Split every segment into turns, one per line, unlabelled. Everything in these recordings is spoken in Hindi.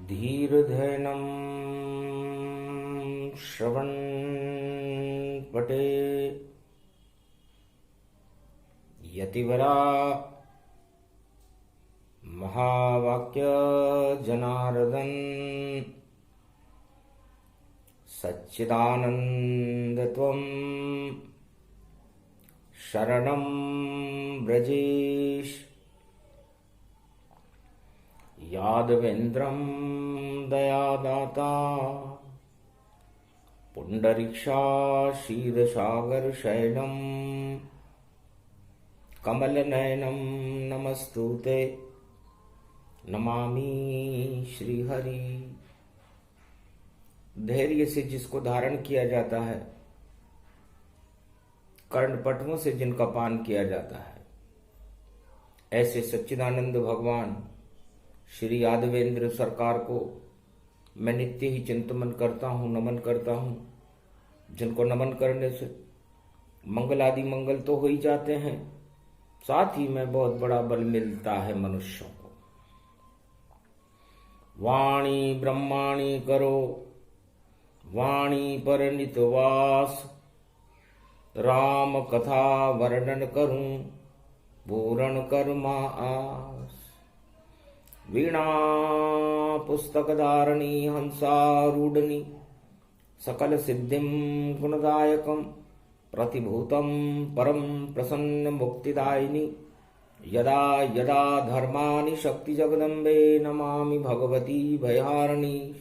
धीर्धैनं श्रवण पटे यतिवरा महावाक्य जनार्दन सच्चिदानंदत्वं शरणं ब्रजेश यादवेन्द्रं दयादाता पुंडरीक्षा शीर्षसागर शैलम कमलनयनं नमस्तुते नमामि श्रीहरि। धैर्य से जिसको धारण किया जाता है, कर्णपटुओं से जिनका पान किया जाता है, ऐसे सच्चिदानंद भगवान श्री यादवेंद्र सरकार को मैं नित्य ही चिंतन करता हूँ, नमन करता हूँ। जिनको नमन करने से मंगल आदि मंगल तो हो ही जाते हैं, साथ ही में बहुत बड़ा बल मिलता है मनुष्यों को। वाणी ब्रह्माणी करो वाणी पर नितवास, राम कथा वर्णन करूं पूर्ण कर्मा आस। वीणा पुस्तक धारणी हंसारूढ़नी, सकल सिद्धिं गुणदायकं प्रतिभूतं परम प्रसन्न मुक्तिदायिनी। यदा यदा धर्मानि शक्ति जगदम्बे, नमामि भगवती भयहारिणी।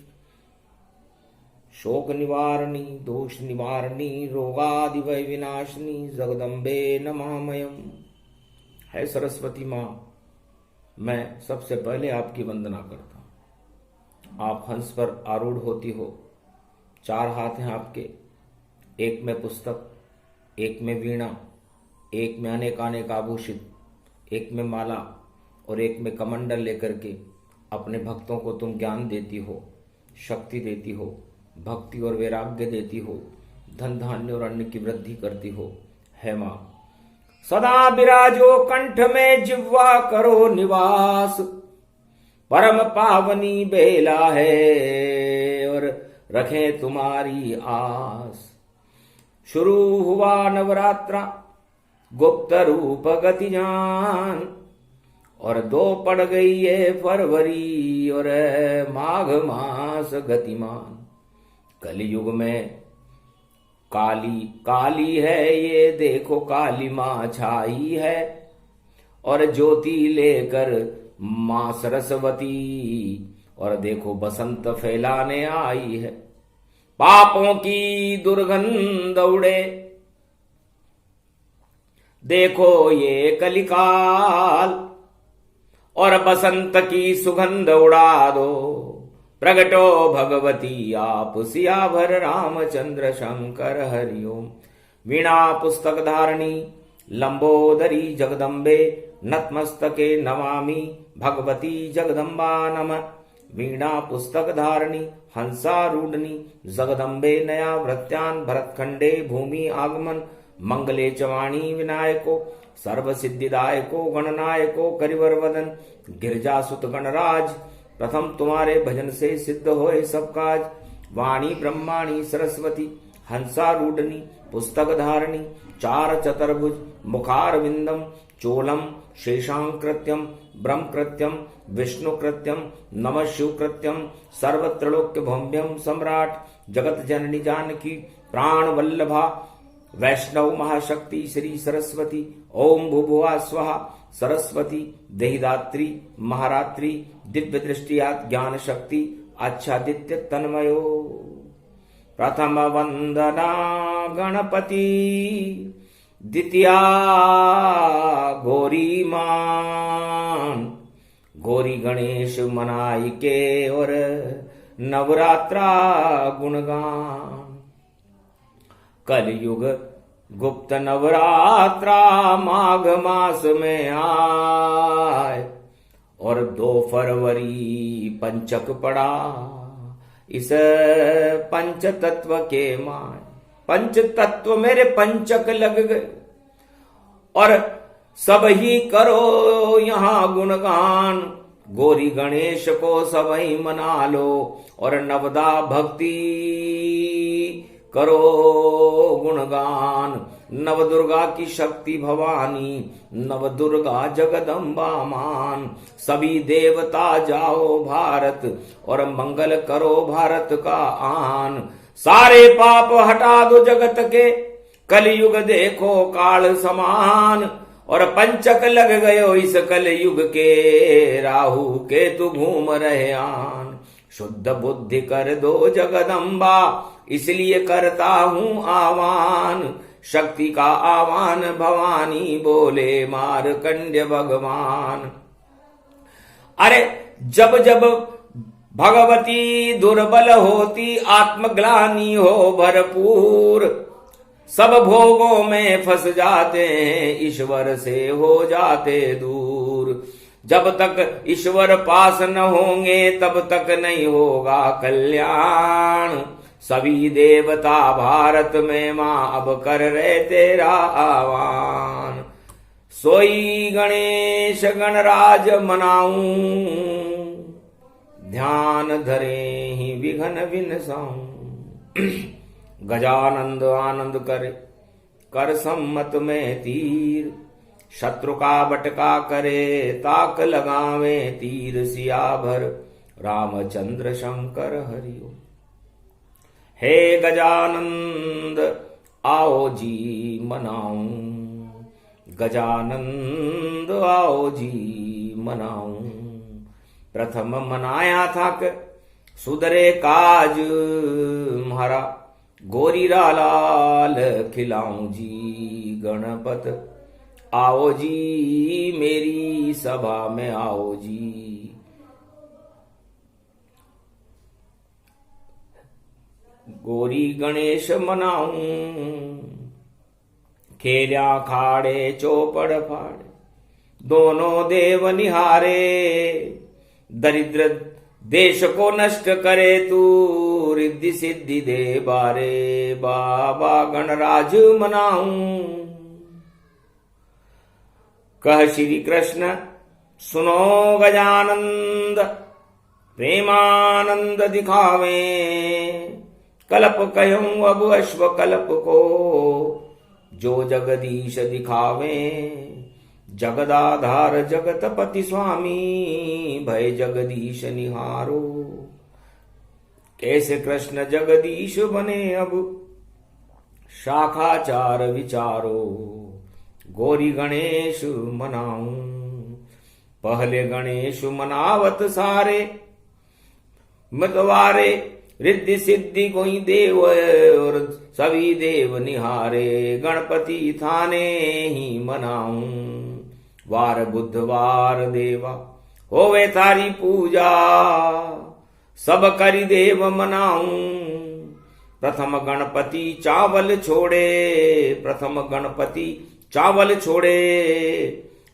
शोक निवारणी दोष निवारणी रोगादि भय विनाशिनी, जगदम्बे नमामयम्। है सरस्वती माँ, मैं सबसे पहले आपकी वंदना करता हूँ। आप हंस पर आरूढ़ होती हो, चार हाथ हैं आपके, एक में पुस्तक, एक में वीणा, एक में अनेकानेक आभूषित, एक में माला और एक में कमंडल लेकर के अपने भक्तों को तुम ज्ञान देती हो, शक्ति देती हो, भक्ति और वैराग्य देती हो, धन धान्य और अन्न की वृद्धि करती हो। है माँ, सदा विराजो कंठ में जिह्वा करो निवास, परम पावनी बेला है और रखे तुम्हारी आस। शुरू हुआ नवरात्रा गुप्त रूप गति जान, और दो पड़ गई ये फरवरी और माघ मास गतिमान। कलयुग में काली काली है ये देखो, काली माँ छाई है और ज्योति लेकर माँ सरस्वती, और देखो बसंत फैलाने आई है। पापों की दुर्गंध उड़े देखो ये कलिकाल, और बसंत की सुगंध उड़ा दो। प्रगटो भगवती आप सियावर रामचंद्र शंकर हरिओम। वीणा पुस्तक धारणी लंबोदरी जगदम्बे, नतमस्तके नमामि भगवती जगदम्बा नमः। वीणा पुस्तक धारणी हंसारूढ़नी जगदम्बे, नया वृत्यान भरतखंडे भूमि आगमन। मंगले चवाणी विनायको सर्व सिद्धिदायको, गणनायको करिवर वदन। गिरजासुत गणराज प्रथम तुम्हारे भजन से सिद्ध होए सब काज। वाणी ब्रह्माणी सरस्वती हंसारूढ़नी, पुस्तक धारणी चार चतुर्भुज, मुखारविंदम चोलम शेषांकृत्यम ब्रह्मकृत्यम विष्णुकृत्यम नमः शिवकृत्यम। सर्वत्रलोक्य भौम्यम सम्राट जगत जननी जानकी प्राण वल्लभा। वैष्णव महाशक्ति श्री सरस्वती, ओम भूभुवा स्वाहा। सरस्वती देहिदात्री महारात्रि, दिव्य दृष्टिया ज्ञान शक्ति आच्छादित्य तन्मयो। प्रथम वंदना गणपति, द्वितीया गौरी मान। गौरी गणेश मनाई के और नवरात्रा गुणगान। कलयुग गुप्त नवरात्रा माघ मास में आए, और 2 फरवरी पंचक पड़ा इस पंच तत्व के माय। पंच तत्व मेरे पंचक लग गए, और सब ही करो यहाँ गुणगान। गौरी गणेश को सबई मना लो और नवदा भक्ति करो गुणगान। नव दुर्गा की शक्ति भवानी, नव दुर्गा जगदम्बा मान। सभी देवता जाओ भारत और मंगल करो भारत का आन। सारे पाप हटा दो जगत के, कलयुग देखो काल समान। और पंचक लग गयो इस कलयुग के, राहु केतु घूम रहे आन। शुद्ध बुद्धि कर दो जगदम्बा, इसलिए करता हूँ आह्वान। शक्ति का आह्वान भवानी बोले मार्कंड्य भगवान। अरे जब जब भगवती दुर्बल होती, आत्मग्लानि हो भरपूर, सब भोगों में फंस जाते हैं, ईश्वर से हो जाते दूर। जब तक ईश्वर पास न होंगे तब तक नहीं होगा कल्याण। सभी देवता भारत में मां अब कर रहे तेरा आह्वान। सोई गणेश गणराज मनाऊं, ध्यान धरे ही विघ्न विनसाऊं। गजानंद आनंद करे कर सम्मत में तीर, शत्रु का बटका करे ताक लगावे तीर। सियाभर रामचंद्र शंकर हरिओ। हे गजानंद आओ जी मनाऊं, गजानंद आओ जी मनाऊं। प्रथम मनाया था कि सुधरे काज म्हारा, गोरी लाल खिलाऊं जी गणपत। आओ जी मेरी सभा में आओ जी। गोरी गणेश मनाऊं, खेल्या खाड़े चौपड़ फाड़े, दोनों देव निहारे। दरिद्र देश को नष्ट करे तू, रिद्धि सिद्धि दे बारे। बाबा गणराज मनाऊं, कह श्री कृष्ण सुनो गजानंद, प्रेमानंद दिखावे। कल्प कहूं अब अश्व कल्प को, जो जगदीश दिखावे। जगदाधार जगतपति स्वामी, भय जगदीश निहारो। कैसे कृष्ण जगदीश बने अब, शाखाचार विचारो। गौरी गणेश मनाऊं, पहले गणेश मनावत सारे। मतवारे रिद्धि सिद्धि कोई देव और सभी देव निहारे। गणपति थाने ही मनाऊं, वार बुधवार देवा होवे थारी पूजा। सब करी देव मनाऊं, प्रथम गणपति चावल छोड़े। प्रथम गणपति चावल छोड़े,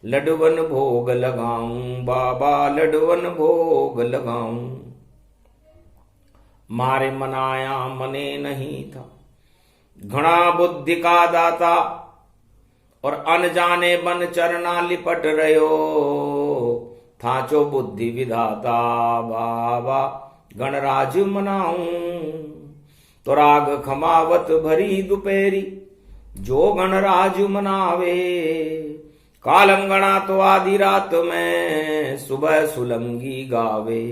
लडवन भोग लगाऊं बाबा, लडवन भोग लगाऊं। मारे मनाया मने नहीं था, घना बुद्धि का दाता। और अनजाने बन चरना लिपट रयो, थाचो बुद्धि विधाता। बाबा गणराज मनाऊं, तो राग खमावत भरी दोपहरी। जो गणराज मनावे, कालंगणा तो आधी रात में, सुबह सुलंगी गावे।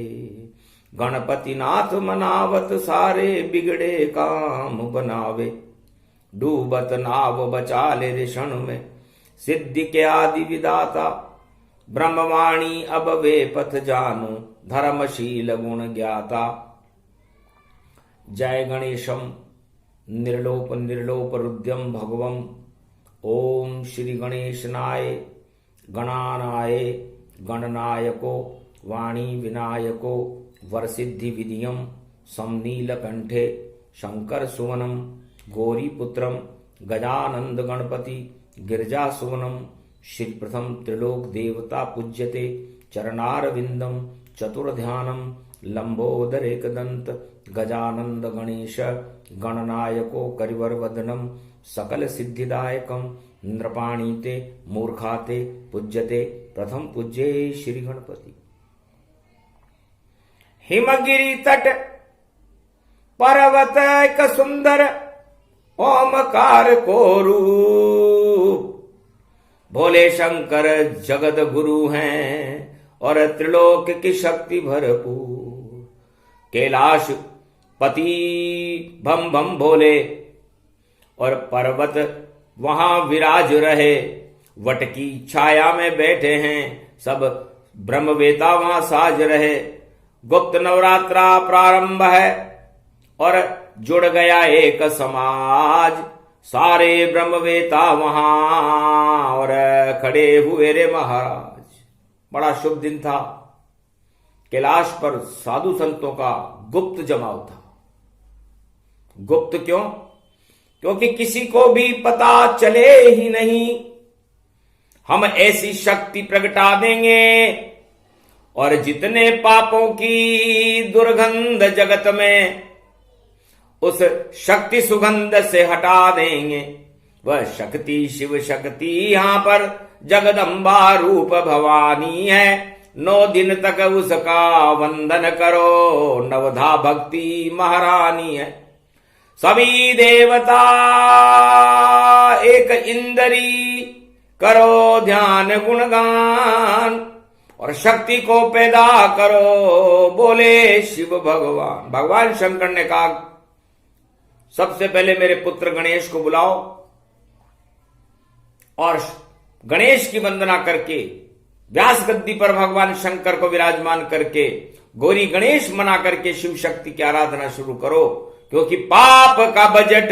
गणपति नाथ मनावत सारे, बिगड़े काम बनावे। डूबत नाव बचा ले ऋषण में, सिद्धि के आदि विदाता। ब्रह्मवाणी अब वे पथ जानो, धर्मशील गुण ज्ञाता। जय गणेशम निर्लोप निर्लोप रुद्रम भगवम। ओम श्री गणेशनाय गणानाय गणनायको वाणी विनायको वरसिद्धि विधियम समनील कंठे शंकर सुवनम गौरीपुत्रम गजानंद गणपति गिरजा सुवनम। श्री प्रथम त्रिलोक देवता पूज्यते चरणारविंदम चतुर्ध्यानम लंबोदर एकदंत गजानंद गणेश गणनायको करिवर वदनम सकल सिद्धिदायकम नृपाणीते मूर्खाते पूज्यते प्रथम पूज्ये श्री गणपति। हिमगिरी तट पर्वत एक सुंदर ओमकार को रूप। भोले शंकर जगत गुरु हैं और त्रिलोक की शक्ति भरपूर। कैलाश पति भम भम भोले और पर्वत वहां विराज रहे। वट की छाया में बैठे हैं सब ब्रह्मवेता वहां साज रहे। गुप्त नवरात्रा प्रारंभ है और जुड़ गया एक समाज। सारे ब्रह्मवेता वहां और खड़े हुए रे महाराज। बड़ा शुभ दिन था। कैलाश पर साधु संतों का गुप्त जमाव था। गुप्त क्यों? क्योंकि किसी को भी पता चले ही नहीं। हम ऐसी शक्ति प्रगटा देंगे और जितने पापों की दुर्गंध जगत में उस शक्ति सुगंध से हटा देंगे। वह शक्ति शिव शक्ति यहां पर जगदम्बा रूप भवानी है। 9 दिन तक उसका वंदन करो, नवधा भक्ति महारानी है। सभी देवता एक इंद्री करो ध्यान गुणगान और शक्ति को पैदा करो बोले शिव भगवान। भगवान शंकर ने कहा सबसे पहले मेरे पुत्र गणेश को बुलाओ और गणेश की वंदना करके व्यास गद्दी पर भगवान शंकर को विराजमान करके गौरी गणेश मना करके शिव शक्ति की आराधना शुरू करो। क्योंकि पाप का बजट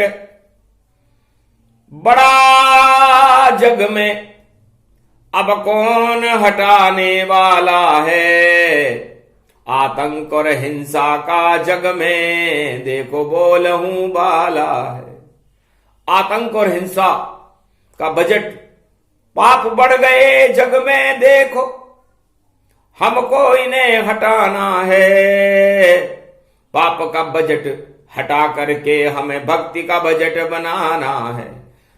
बड़ा जग में अब कौन हटाने वाला है। आतंक और हिंसा का जग में देखो बोलहूं बाला है। आतंक और हिंसा का बजट पाप बढ़ गए जग में देखो, हमको इन्हें हटाना है। पाप का बजट हटा करके हमें भक्ति का बजट बनाना है।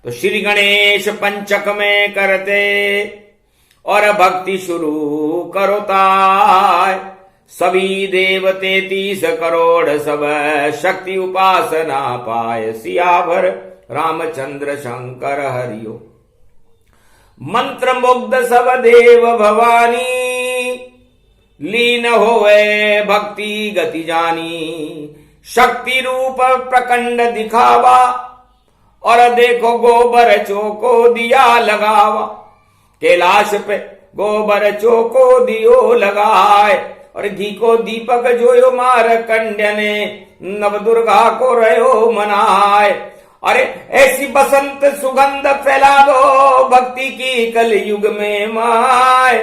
तो श्री गणेश पंचक में करते और भक्ति शुरू करो ताय। सभी देव 33 करोड़ सब शक्ति उपासना पाए। सियावर रामचंद्र शंकर हरिओ। मंत्र मुग्ध सब देव भवानी, लीन होवे भक्ति गति जानी। शक्ति रूप प्रकंड दिखावा और देखो गोबर चौको दिया लगावा। कैलाश पे गोबर चौको दियो लगाए और घी को दीपक जोयो मार कंड्य ने नव दुर्गा को रहो मनाए। अरे ऐसी बसंत सुगंध फैला दो भक्ति की कल युग में माए।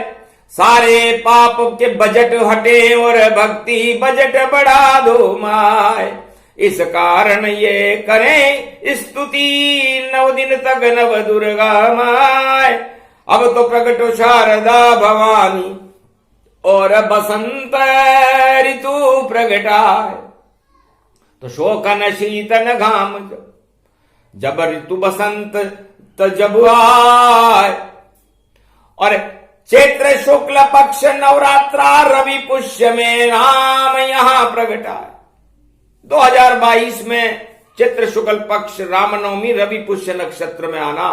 सारे पाप के बजट हटे और भक्ति बजट बढ़ा दो माए। इस कारण ये करें स्तुति 9 दिन तक नव दुर्गा माए। अब तो प्रकटो शारदा भवानी और बसंत ऋतु प्रगटाए। तो शोकन शीतन घाम जब ऋतु बसंत जब आए और चैत्र शुक्ल पक्ष नवरात्रा रवि पुष्य में राम यहां प्रगटाए। 2022 में चैत्र शुक्ल पक्ष रामनवमी रवि पुष्य नक्षत्र में आना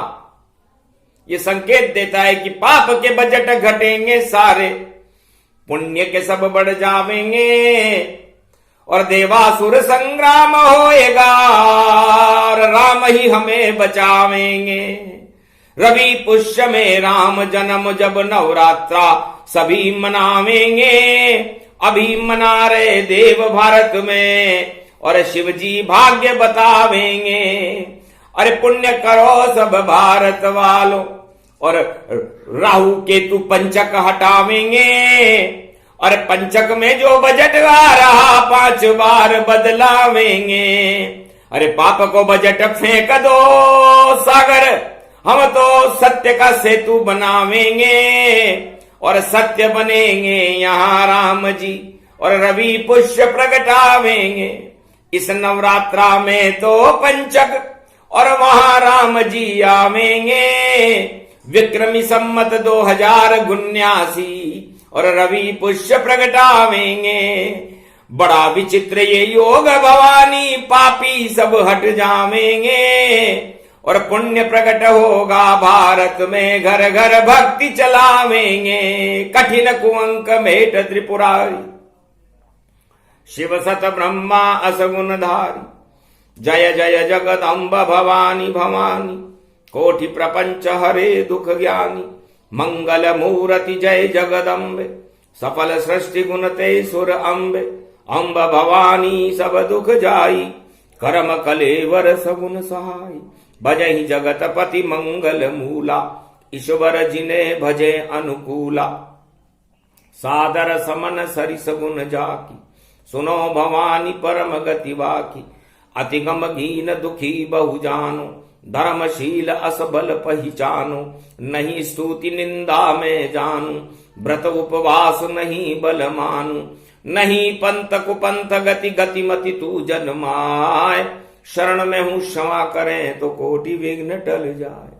ये संकेत देता है कि पाप के बजट घटेंगे सारे, पुण्य के सब बढ़ जावेंगे और देवासुर संग्राम होएगा और राम ही हमें बचावेंगे। रवि पुष्य में राम जन्म जब नवरात्रा सभी मनावेंगे। अभी मना रहे देव भारत में और शिव जी भाग्य बतावेंगे। अरे पुण्य करो सब भारत वालों और राहु केतु पंचक हटावेंगे। और पंचक में जो बजट आ रहा 5 बार बदलावेंगे। अरे पाप को बजट फेंक दो सागर, हम तो सत्य का सेतु बनावेंगे और सत्य बनेंगे यहाँ राम जी और रवि पुष्य प्रगटावेंगे। इस नवरात्रा में तो पंचक और वहां राम जी आवेंगे। विक्रमी सम्मत 2079 और रवि पुष्य प्रगटावेंगे। बड़ा विचित्र ये योग भवानी, पापी सब हट जावेंगे और पुण्य प्रकट होगा भारत में, घर घर भक्ति चलावेंगे। कठिन कुअंक मेट त्रिपुरारी, शिव सत ब्रह्मा असगुण धारी, जय जय जगदम्ब भवानी भवानी, कोटि प्रपंच हरे दुख ज्ञानी, मंगल मूर्ति जय जगदम्बे, सफल सृष्टि गुण ते सुर अम्बे, अम्ब भवानी सब दुख जाई, करम कलेवर सगुन सहाय, भजहि जगतपति मंगल मूला, ईश्वर जिने भजे अनुकूला, सादर समन सरिस गुण जाकी, सुनो भवानी परम गति वाकी, अति गम गीन दुखी बहु जानो, धर्मशील असबल पहचानो, नहीं स्तुति निंदा में जानू, व्रत उपवास नहीं बल मानू, नहीं पंथ कुपंथ गति गतिमति तू जन्माए, शरण में हूं क्षमा करें तो कोटि विघ्न टल जाए।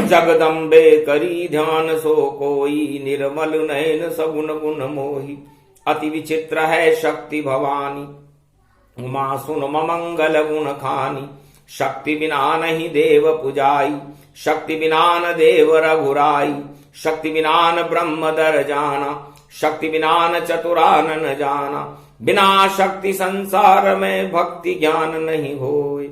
जगदम्बे करी ध्यान सो कोई, निर्मल नयन सगुण गुण मोही, अति विचित्र है शक्ति भवानी, उमा सुन मंगल गुण खानी, शक्ति बिना नहीं देव पुजाई, शक्ति बिना न देव रघुराई, शक्ति बिना न ब्रह्म दर जाना, शक्ति बिना न चतुरानन जाना, बिना शक्ति संसार में भक्ति ज्ञान नहीं होय,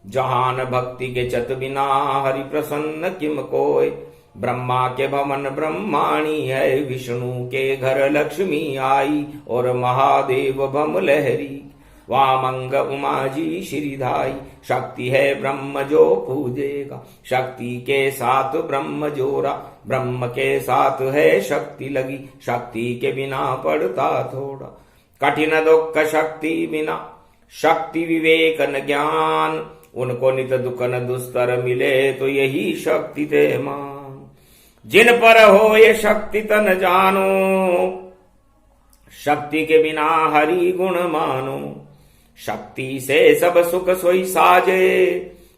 जहान भक्ति के चत बिना हरि प्रसन्न किम कोय, ब्रह्मा के भवन ब्रह्माणी है, विष्णु के घर लक्ष्मी आई, और महादेव भम लहरी, वामंग उमा जी श्रीधाई, शक्ति है ब्रह्म जो पूजेगा, शक्ति के साथ ब्रह्म जोड़ा, ब्रह्म के साथ है शक्ति लगी, शक्ति के बिना पड़ता थोड़ा, कठिन दुख शक्ति बिना, शक्ति विवेक न ज्ञान, उनको नित दुख न दुस्तर मिले, तो यही शक्ति ते मान, जिन पर हो ये शक्ति तन जानो, शक्ति के बिना हरि गुण मानो, शक्ति से सब सुख सोई साजे,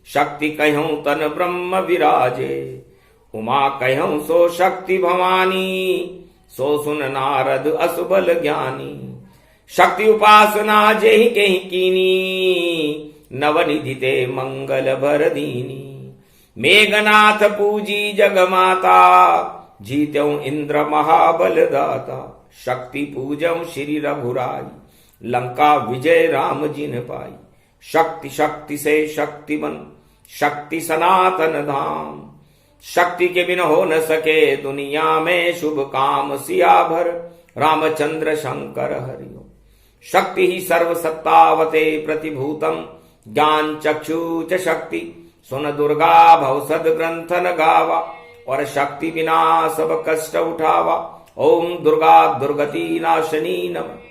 शक्ति कहूं तन ब्रह्म विराजे, उमा कहूं सो शक्ति भवानी, सो सुन नारद असुबल ज्ञानी, शक्ति उपासना जेहि केहि कीनी, नवनिधि ते मंगल भर दीनी, मेघनाथ पूजी जगमाता, जीत्यों इंद्र महाबल दाता, शक्ति पूजौ श्री रघुराई, लंका विजय राम जी ने पाई, शक्ति शक्ति से शक्ति बन, शक्ति सनातन धाम, शक्ति के बिन हो न सके दुनिया में शुभ काम, सियाभर रामचंद्र शंकर हरिओ, शक्ति ही सर्व सत्तावते प्रतिभूतम, ज्ञान चक्षु च शक्ति, सुन दुर्गा भवसद ग्रंथन गावा, और शक्ति बिना सब कष्ट उठावा, ओम दुर्गा दुर्गति नाशनी नमः।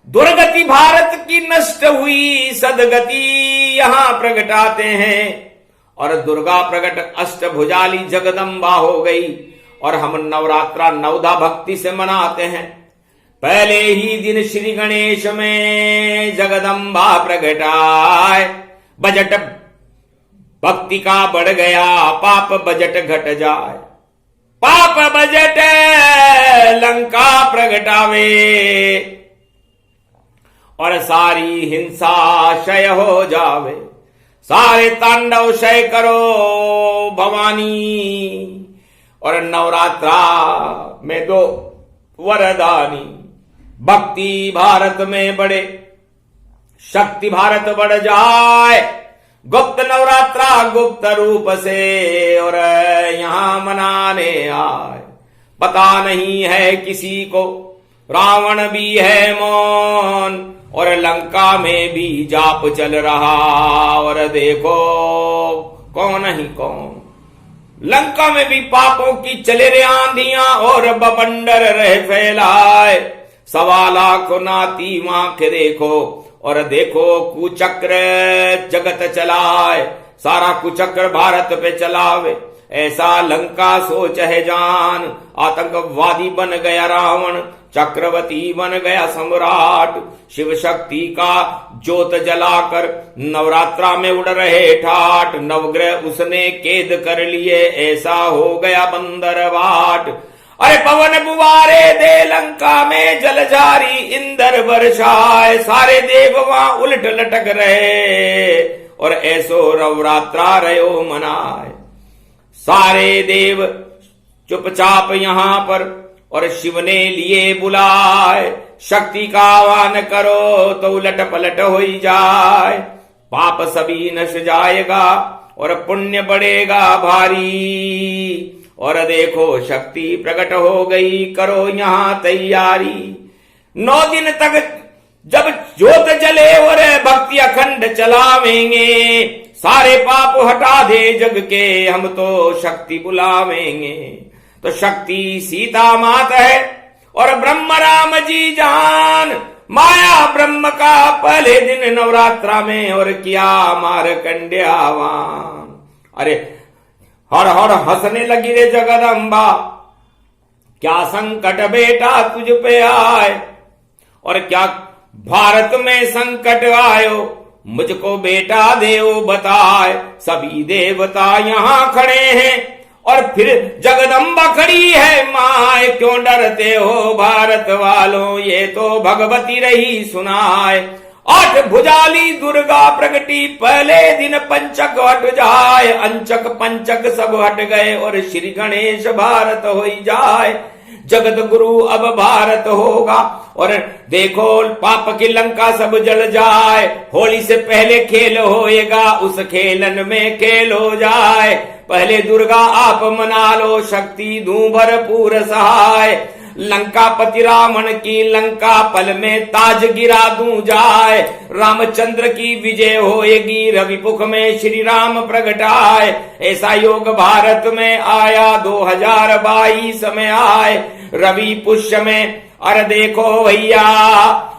दुर्गति भारत की नष्ट हुई, सदगति यहां प्रगटाते हैं, और दुर्गा प्रगट अष्टभुजाली जगदम्बा हो गई, और हम नवरात्रा नवधा भक्ति से मनाते हैं। पहले ही दिन श्री गणेश में जगदम्बा प्रगटाए, बजट भक्ति का बढ़ गया, पाप बजट घट जाए, पाप बजट लंका प्रगटावे, और सारी हिंसा क्षय हो जावे, सारे तांडव क्षय करो भवानी। और नवरात्रा में दो वरदानी, भक्ति भारत में बढ़े, शक्ति भारत बढ़ जाए, गुप्त नवरात्रा गुप्त रूप से और यहां मनाने आए। पता नहीं है किसी को, रावण भी है मौन, और लंका में भी जाप चल रहा, और देखो कौन ही कौन, लंका में भी पापों की चले रे आंधियां, और बबंडर रहे फैलाए, 1.25 लाख नाती मां के देखो, और देखो कुचक्र जगत चलाए, सारा कुचक्र भारत पे चलावे, ऐसा लंका सोच है जान। आतंकवादी बन गया रावण, चक्रवर्ती बन गया सम्राट, शिव शक्ति का ज्योत जलाकर नवरात्रा में उड़ रहे ठाट, नवग्रह उसने कैद कर लिए, ऐसा हो गया बंदरवाट। अरे पवन बुवारे दे लंका में जल जारी इंद्र वर्षाए। सारे देव वहां उलट लटक रहे और ऐसो नवरात्रा रहो मनाए। सारे देव चुपचाप यहां पर और शिव ने लिए बुलाए। शक्ति का आह्वान करो तो उलट पलट हो जाए। पाप सभी नश जाएगा और पुण्य बढ़ेगा भारी। और देखो शक्ति प्रकट हो गई, करो यहां तैयारी। 9 दिन तक जब ज्योत जले और भक्ति अखंड चलावेंगे, सारे पाप हटा दे जग के, हम तो शक्ति बुलावेंगे। तो शक्ति सीता मात है और ब्रह्म राम जी जान। माया ब्रह्म का पहले दिन नवरात्रा में और किया मारकंडे आह्वान। अरे हर हर हंसने लगी रे जगदम्बा, क्या संकट बेटा तुझ पे आए। और क्या भारत में संकट आयो, मुझको बेटा देव बताए। सभी देवता यहां खड़े हैं और फिर जगदम्बा खड़ी है माए। क्यों डरते हो भारत वालों, ये तो भगवती रही सुनाए। 8 भुजाली दुर्गा प्रगटी, पहले दिन पंचक हट जाए। अंचक पंचक सब हट गए और श्री गणेश भारत हो जाए। जगत गुरु अब भारत होगा और देखो पाप की लंका सब जल जाए। होली से पहले खेल होएगा, उस खेलन में खेल हो जाए। पहले दुर्गा आप मना लो, शक्ति दूं भरपूर सहाय। लंका पति रावण की लंका पल में ताज गिरा दूं जाए। रामचंद्र की विजय होएगी, रविपुख में श्री राम प्रगटाए। ऐसा योग भारत में आया 2022 में आए। रवि पुष्य में अरे देखो भैया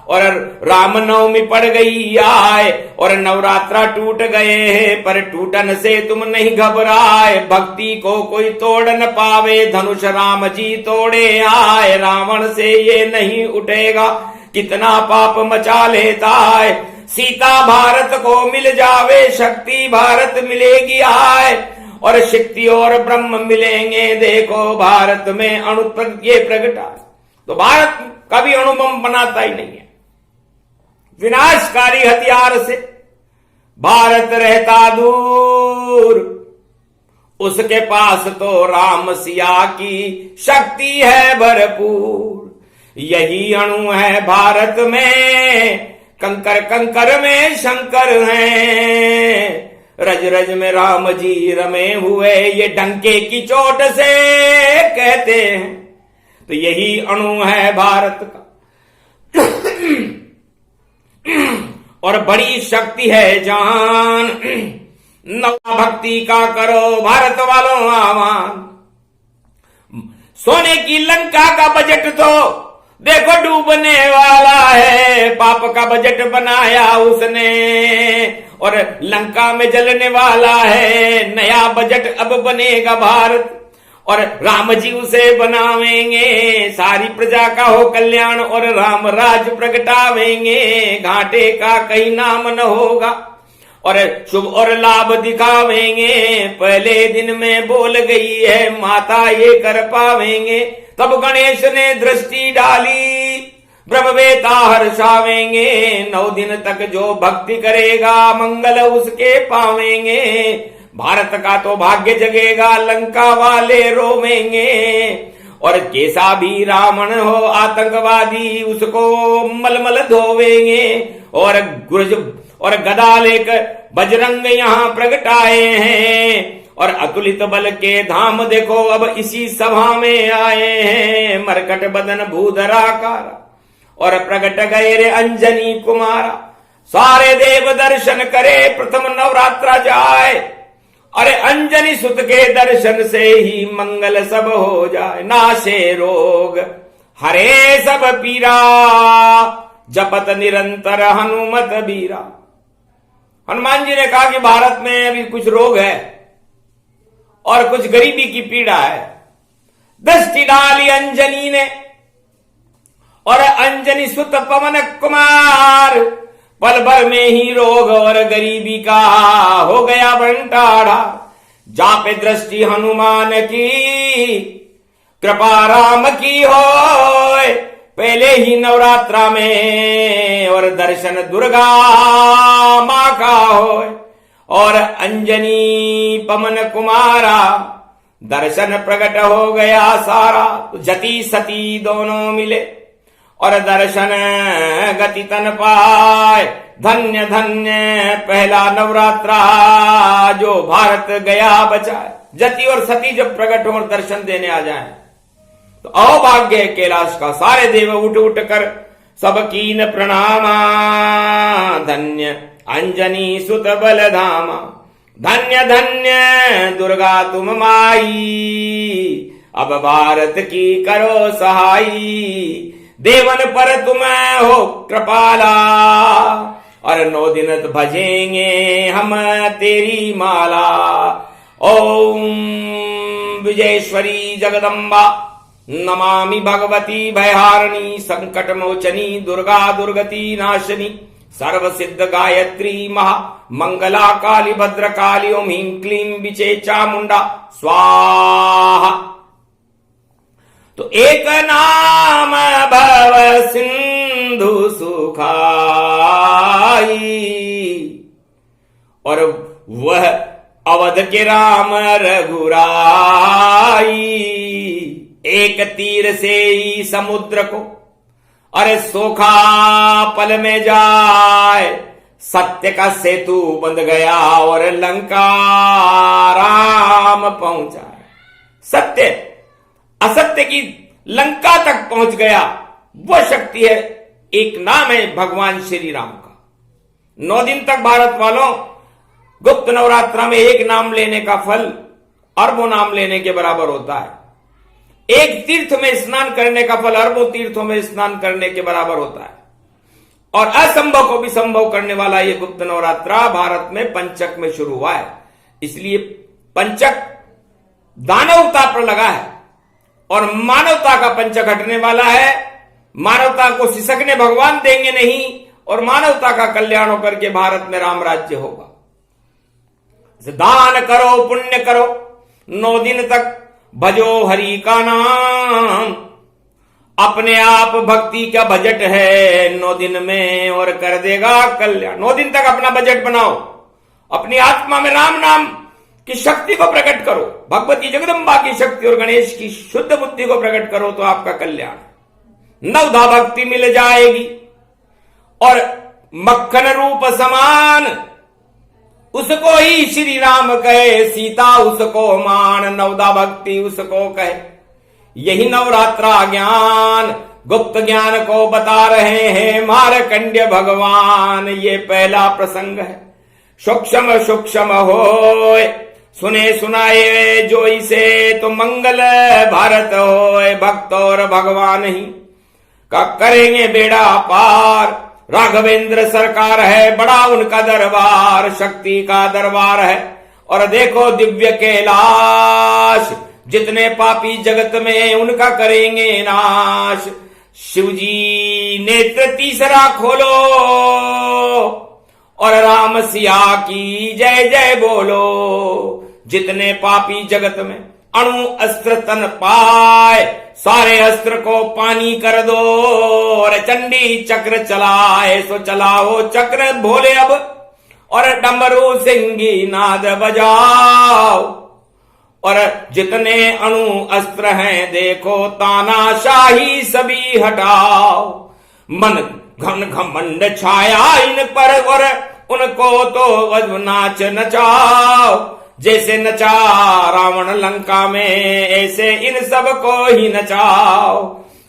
और रामनवमी पड़ गई आए और नवरात्रा टूट गए हैं, पर टूटन से तुम नहीं घबराए। भक्ति को कोई तोड़ न पावे, धनुष राम जी तोड़े आए। रावण से ये नहीं उठेगा, कितना पाप मचा लेता है। सीता भारत को मिल जावे, शक्ति भारत मिलेगी आए। और शक्ति और ब्रह्म मिलेंगे, देखो भारत में अणु ये प्रगटा। तो भारत कभी अणुबम बनाता ही नहीं है। विनाशकारी हथियार से भारत रहता दूर, उसके पास तो राम सिया की शक्ति है भरपूर। यही अणु है भारत में, कंकर कंकर में शंकर हैं। रज रज में राम जी रमे हुए, ये डंके की चोट से कहते हैं। तो यही अणु है भारत का और बड़ी शक्ति है जान। नवा भक्ति का करो भारत वालों आह्वान। सोने की लंका का बजट तो देखो डूबने वाला है। पाप का बजट बनाया उसने और लंका में जलने वाला है। नया बजट अब बनेगा भारत और राम जी उसे बनावेंगे। सारी प्रजा का हो कल्याण और राम राज प्रगटावेंगे। घाटे का कहीं नाम न होगा और शुभ और लाभ दिखावेंगे। पहले दिन में बोल गई है माता ये कर पावेंगे। तब गणेश ने दृष्टि डाली, ब्रह्मवेता हर्षावेंगे। 9 दिन तक जो भक्ति करेगा मंगल उसके पावेंगे। भारत का तो भाग्य जगेगा, लंका वाले रोवेंगे। और कैसा भी रावण हो आतंकवादी, उसको मलमल धोवेंगे। और गुरज और गदा लेकर बजरंग यहाँ प्रगटाए हैं। और अतुलित बल के धाम देखो अब इसी सभा में आए हैं। मरकट बदन भूधराकार और प्रगट गए रे अंजनी कुमारा। सारे देव दर्शन करे, प्रथम नवरात्रा जाए। अरे अंजनी सुत के दर्शन से ही मंगल सब हो जाए। नाशे रोग हरे सब पीरा, जपत निरंतर हनुमत बीरा। हनुमान जी ने कहा कि भारत में अभी कुछ रोग है और कुछ गरीबी की पीड़ा है। दृष्टि डाली अंजनी ने और अंजनी सुत पवन कुमार। पल भर में ही रोग और गरीबी का हो गया बंटाढ़ा। जापे दृष्टि हनुमान की, कृपा राम की होय पहले ही नवरात्रा में, और दर्शन दुर्गा माँ का होय, और अंजनी पवन कुमारा दर्शन प्रकट हो गया सारा। तो जति सती दोनों मिले और दर्शन गति तन पाए, धन्य धन्य पहला नवरात्रा जो भारत गया बचाए। जति और सती जब प्रकट हो और दर्शन देने आ जाए तो अभाग्य कैलाश का सारे देव उठ उठ कर सबकीन प्रणामा, धन्य अंजनी सुत बलधामा, धन्य धन्य दुर्गा तुम माई, अब भारत की करो सहाई, देवन पर तुम हो कृपाला, और 9 दिन भजेंगे हम तेरी माला। ओम विजयेश्वरी जगदम्बा नमामि भगवती भयहारिणी, संकट मोचनी दुर्गा दुर्गति नाशिनी, सर्व सिद्ध गायत्री महा मंगला काली भद्रकाली, ओम ह्रीं क्लीं विचे चामुंडा स्वाहा। तो एक नाम भव सिंधु सुखाई, और वह अवध के राम रघुराई, एक तीर से ही समुद्र को अरे सोखा पल में जाए, सत्य का सेतु बंध गया और लंका राम पहुंचा। सत्य असत्य की लंका तक पहुंच गया, वह शक्ति है, एक नाम है भगवान श्री राम का। 9 दिन तक भारत वालों गुप्त नवरात्रा में एक नाम लेने का फल अरबों नाम लेने के बराबर होता है। एक तीर्थ में स्नान करने का फल अरबों तीर्थों में स्नान करने के बराबर होता है। और असंभव को भी संभव करने वाला यह गुप्त नवरात्रा भारत में पंचक में शुरू हुआ है। इसलिए पंचक दानवता पर लगा है और मानवता का पंचक हटने वाला है। मानवता को सिसकने भगवान देंगे नहीं, और मानवता का कल्याण होकर के भारत में राम राज्य होगा। दान करो पुण्य करो, 9 दिन तक भजो हरि का नाम, अपने आप भक्ति का बजट है 9 दिन में और कर देगा कल्याण। 9 दिन तक अपना बजट बनाओ, अपनी आत्मा में राम नाम की शक्ति को प्रकट करो, भगवती जगदम्बा की शक्ति और गणेश की शुद्ध बुद्धि को प्रकट करो, तो आपका कल्याण। नवधा भक्ति मिल जाएगी और मक्खन रूप समान उसको ही श्री राम कहे, सीता उसको मान, नवदा भक्ति उसको कहे। यही नवरात्रा ज्ञान गुप्त ज्ञान को बता रहे हैं मार्कंड्य भगवान। ये पहला प्रसंग है। सूक्ष्म सूक्ष्म होय सुने सुनाए जो इसे, तो मंगल भारत होय भक्त और भगवान ही का करेंगे बेड़ा पार। राघवेंद्र सरकार है, बड़ा उनका दरबार, शक्ति का दरबार है। और देखो दिव्य कैलाश, जितने पापी जगत में उनका करेंगे नाश। शिवजी नेत्र तीसरा खोलो और राम सिया की जय जय बोलो। जितने पापी जगत में अणु अस्त्र तन पाए, सारे अस्त्र को पानी कर दो और चंडी चक्र चलाए। सो चलाओ चक्र भोले अब, और डमरू सिंगी नाद बजाओ। और जितने अणु अस्त्र हैं देखो तानाशाही सभी हटाओ। मन घन घमंड छाया इन पर और उनको तो नाच नचाओ। जैसे नचा रावण लंका में, ऐसे इन सब को ही नचाओ।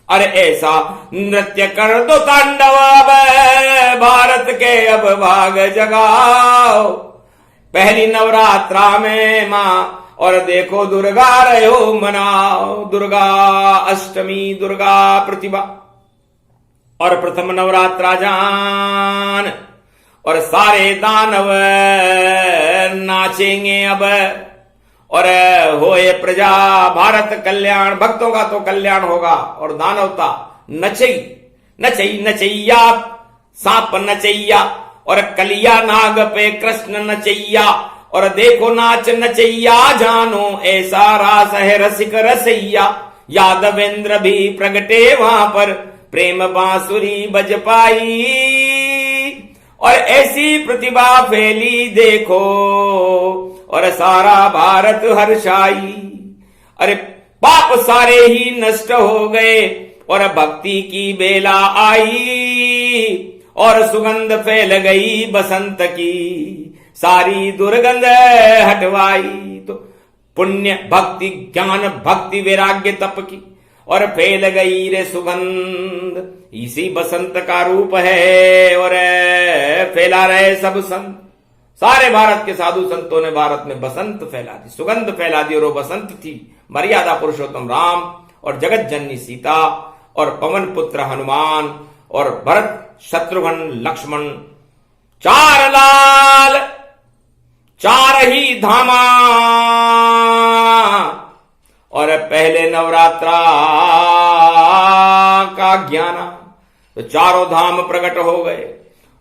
अरे ऐसा नृत्य कर दो तांडव, अब भारत के अब भाग जगाओ। पहली नवरात्रा में माँ और देखो दुर्गा रहो मनाओ। दुर्गा अष्टमी, दुर्गा प्रतिभा और प्रथम नवरात्रा जान, और सारे दानव नाचेंगे अब। और होए प्रजा भारत कल्याण, भक्तों का तो कल्याण होगा और दानवता नचई नचई नचैया सांप नचैया, और कलिया नाग पे कृष्ण नचैया। और देखो नाच नचैया जानो, ऐसा रास है रसिक रसैया। यादवेंद्र भी प्रगटे वहां पर, प्रेम बांसुरी बज पाई, और ऐसी प्रतिभा फैली देखो, और सारा भारत हर्षाई। अरे पाप सारे ही नष्ट हो गए, और भक्ति की बेला आई, और सुगंध फैल गई बसंत की, सारी दुर्गंध हटवाई। तो पुण्य भक्ति ज्ञान भक्ति वैराग्य तप की, और फैल गई रे सुगंध, इसी बसंत का रूप है, और फैला रहे सब संत। सारे भारत के साधु संतों ने भारत में बसंत फैला दी, सुगंध फैला दी, और वो बसंत थी मर्यादा पुरुषोत्तम राम, और जगत जननी सीता, और पवन पुत्र हनुमान, और भरत शत्रुघ्न लक्ष्मण, चार लाल चार ही धामा, और पहले नवरात्रा का ज्ञाना। तो चारों धाम प्रकट हो गए,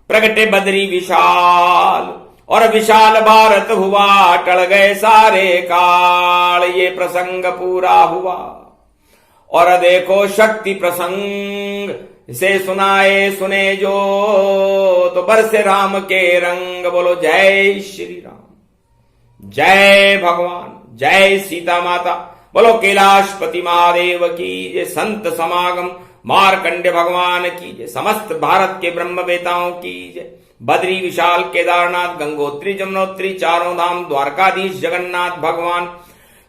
प्रगटे बद्री विशाल, और विशाल भारत हुआ, टल गए सारे काल, ये प्रसंग पूरा हुआ। और देखो शक्ति प्रसंग से सुनाए सुने जो, तो बरसे राम के रंग। बोलो जय श्री राम, जय भगवान, जय सीता माता। बोलो कैलाशपति महादेव की जय, संत समागम मार्कंडे भगवान की जय, समस्त भारत के ब्रह्मवेताओं की जय। बद्री विशाल केदारनाथ गंगोत्री जमुनोत्री चारों धाम द्वारकाधीश जगन्नाथ भगवान,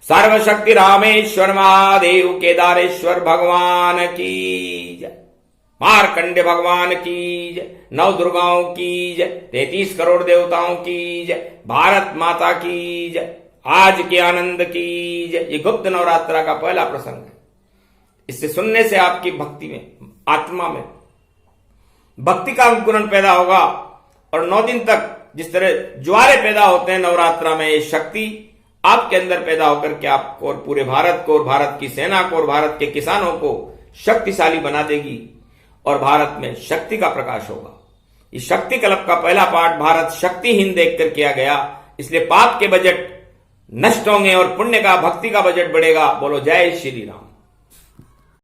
सर्वशक्ति रामेश्वर महादेव केदारेश्वर भगवान की जय, मार्कंडे भगवान की जय, नव दुर्गाओं की जय, 33 करोड़ देवताओं की जय, भारत माता की जय, आज के आनंद की जय। ये गुप्त नवरात्रा का पहला प्रसंग है। इससे सुनने से आपकी भक्ति में, आत्मा में भक्ति का अंकुरण पैदा होगा, और 9 दिन तक जिस तरह ज्वारे पैदा होते हैं नवरात्रा में, ये शक्ति आपके अंदर पैदा होकर के आपको और पूरे भारत को और भारत की सेना को और भारत के किसानों को शक्तिशाली बना देगी, और भारत में शक्ति का प्रकाश होगा। इस शक्ति क्लब का पहला पाठ भारत शक्तिहीन देखकर किया गया, इसलिए पाप के बजट नष्ट होंगे और पुण्य का भक्ति का बजट बढ़ेगा। बोलो जय श्री राम।